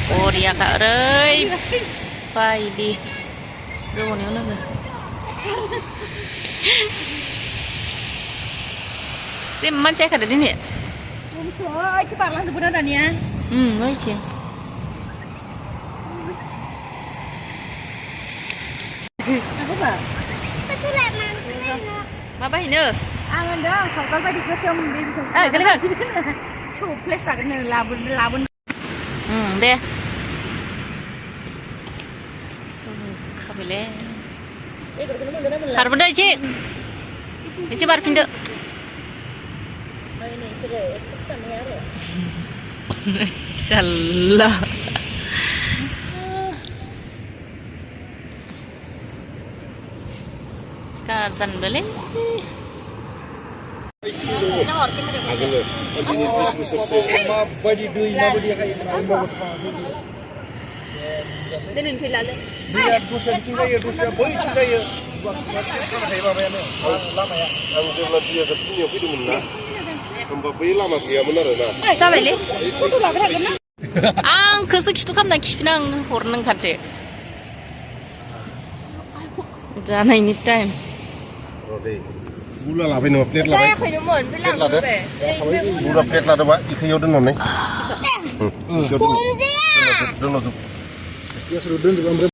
Oh dia kak Rey, pai di, gue mau nanya nih. Si man cek ada di ni? Cepat lah sebenarnya Dania. Baik cing. Apa pak? Apa ini? Angan dah, kalau tadi kesem dia bisa. Kali kan? Show place tak kena labun. Deh. Kabile. Harus benda cik. Ini baru pindah. Ini sudah pesan ya lo. Salah. Kasan beli. Dengan filale. Biar dusun tinggal ya dusun boy tinggal ya. Sama saya bapak ini. Lama ya. Aku kalau dia ketemu aku itu mana? Tempat beli lama dia benar na. Sama beli. Ang kesuk itu kan nak kipinang hornang kate. Jangan ini time. Gula lah ini plate lah. Saya khuyumun, bilang apa? Gula plate lah dah. Ikan yodan mana? Yodan. Yodan tu. Dia sudah dun